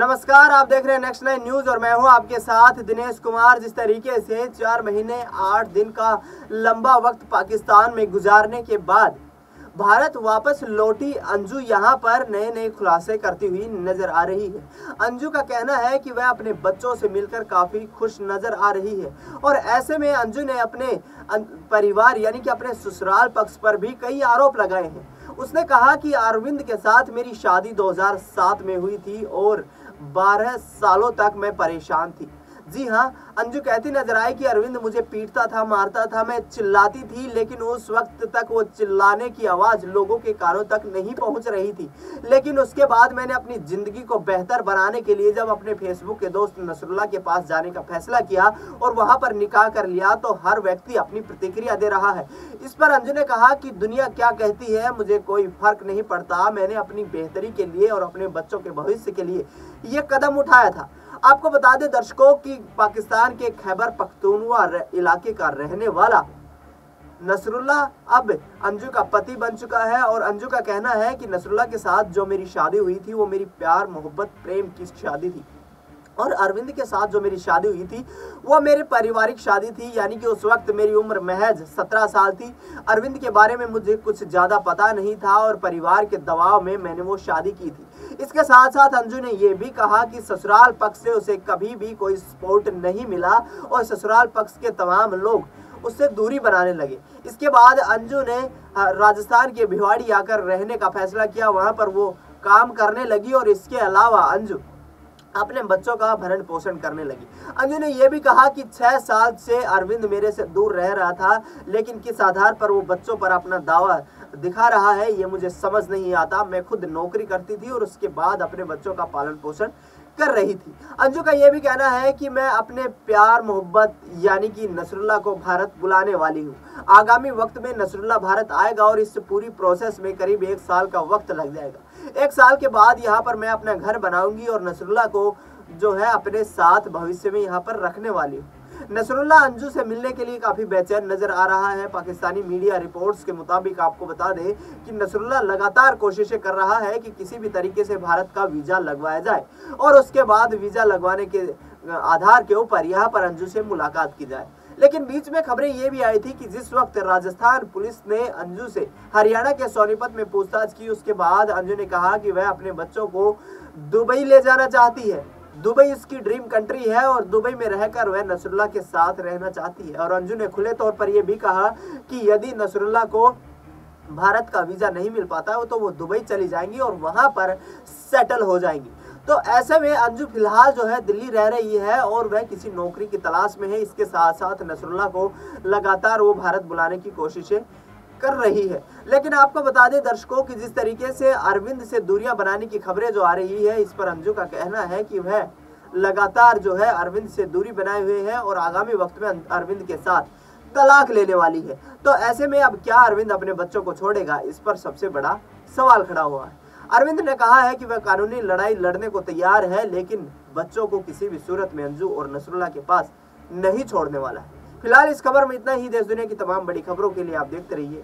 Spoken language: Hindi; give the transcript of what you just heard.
नमस्कार, आप देख रहे हैं नेक्स्ट 9 न्यूज और मैं हूं आपके साथ दिनेश कुमार। जिस तरीके से 4 महीने 8 दिन का लंबा वक्त पाकिस्तान में गुजारने के बाद भारत वापस लौटी अंजू यहां पर नए नए खुलासे करती हुई नजर आ रही है। अंजू का कहना है कि वह अपने बच्चों से मिलकर काफी खुश नजर आ रही है और ऐसे में अंजू ने अपने परिवार यानी कि अपने ससुराल पक्ष पर भी कई आरोप लगाए हैं। उसने कहा कि अरविंद के साथ मेरी शादी 2007 में हुई थी और 12 सालों तक मैं परेशान थी। जी हाँ, अंजू कहती नजर आई कि अरविंद मुझे पीटता था, मारता था, मैं चिल्लाती थी, लेकिन उस वक्त तक वो चिल्लाने की आवाज लोगों के कानों तक नहीं पहुंच रही थी। लेकिन उसके बाद मैंने अपनी जिंदगी को बेहतर बनाने के लिए जब अपने फेसबुक के दोस्त नसरुल्लाह के पास जाने का फैसला किया और वहां पर निकाह कर लिया तो हर व्यक्ति अपनी प्रतिक्रिया दे रहा है। इस पर अंजू ने कहा कि दुनिया क्या कहती है मुझे कोई फर्क नहीं पड़ता, मैंने अपनी बेहतरी के लिए और अपने बच्चों के भविष्य के लिए ये कदम उठाया था। आपको बता दें दर्शकों कि पाकिस्तान के खैबर पख्तूनख्वा इलाके का रहने वाला नसरुल्लाह अब अंजू का पति बन चुका है और अंजू का कहना है कि नसरुल्लाह के साथ जो मेरी शादी हुई थी वो मेरी प्यार मोहब्बत प्रेम की शादी थी और अरविंद के साथ जो मेरी शादी हुई थी वो मेरी पारिवारिक शादी थी, यानी कि उस वक्त मेरी उम्र महज 17 साल थी। अरविंद के बारे में मुझे कुछ ज़्यादा पता नहीं था और परिवार के दबाव में मैंने वो शादी की थी। इसके साथ साथ अंजू ने ये भी कहा कि ससुराल पक्ष से उसे कभी भी कोई सपोर्ट नहीं मिला और ससुराल पक्ष के तमाम लोग उससे दूरी बनाने लगे। इसके बाद अंजू ने राजस्थान के भिवाड़ी आकर रहने का फैसला किया, वहाँ पर वो काम करने लगी और इसके अलावा अंजू अपने बच्चों का भरण पोषण करने लगी। अंजू ने यह भी कहा कि 6 साल से अरविंद मेरे से दूर रह रहा था, लेकिन किस आधार पर वो बच्चों पर अपना दावा दिखा रहा है ये मुझे समझ नहीं आता। मैं खुद नौकरी करती थी और उसके बाद अपने बच्चों का पालन पोषण कर रही थी। अंजू का यह भी कहना है कि मैं अपने प्यार मोहब्बत यानी कि नसरुल्लाह को भारत बुलाने वाली हूँ। आगामी वक्त में नसरुल्लाह भारत आएगा और इस पूरी प्रोसेस में करीब 1 साल का वक्त लग जाएगा। 1 साल के बाद यहाँ पर मैं अपना घर बनाऊंगी और नसरुल्लाह को जो है अपने साथ भविष्य में यहाँ पर रखने वाली हूँ। नसरुल्लाह अंजू से मिलने के लिए काफी बेचैन नजर आ रहा है। पाकिस्तानी मीडिया रिपोर्ट्स के मुताबिक आपको बता दें कि नसरुल्लाह लगातार कोशिशें कर रहा है कि किसी भी तरीके से भारत का वीजा लगवाया जाए और उसके बाद वीजा लगवाने के आधार के ऊपर यहाँ पर अंजू से मुलाकात की जाए। लेकिन बीच में खबरें ये भी आई थी कि जिस वक्त राजस्थान पुलिस ने अंजू से हरियाणा के सोनीपत में पूछताछ की, उसके बाद अंजू ने कहा कि वह अपने बच्चों को दुबई ले जाना चाहती है। दुबई उसकी ड्रीम कंट्री है और दुबई में रहकर वह नसरुल्लाह के साथ रहना चाहती है। और अंजू ने खुले तौर पर यह भी कहा कि यदि नसरुल्लाह को भारत का वीजा नहीं मिल पाता है तो वो दुबई चली जाएंगी और वहां पर सेटल हो जाएंगी। तो ऐसे में अंजू फिलहाल जो है दिल्ली रह रही है और वह किसी नौकरी की तलाश में है। इसके साथ साथ नसरुल्लाह को लगातार वो भारत बुलाने की कोशिशें कर रही है। लेकिन आपको बता दें दर्शकों कि जिस तरीके से अरविंद से दूरियां बनाने की खबरें जो आ रही है, इस पर अंजू का कहना है कि वह लगातार जो है अरविंद से दूरी बनाए हुए है और आगामी वक्त में अरविंद के साथ तलाक लेने वाली है। तो ऐसे में अब क्या अरविंद अपने बच्चों को छोड़ेगा, इस पर सबसे बड़ा सवाल खड़ा हुआ है। अरविंद ने कहा है कि वह कानूनी लड़ाई लड़ने को तैयार है, लेकिन बच्चों को किसी भी सूरत में अंजू और नसरुल्लाह के पास नहीं छोड़ने वाला है। फिलहाल इस खबर में इतना ही। देश दुनिया की तमाम बड़ी खबरों के लिए आप देखते रहिए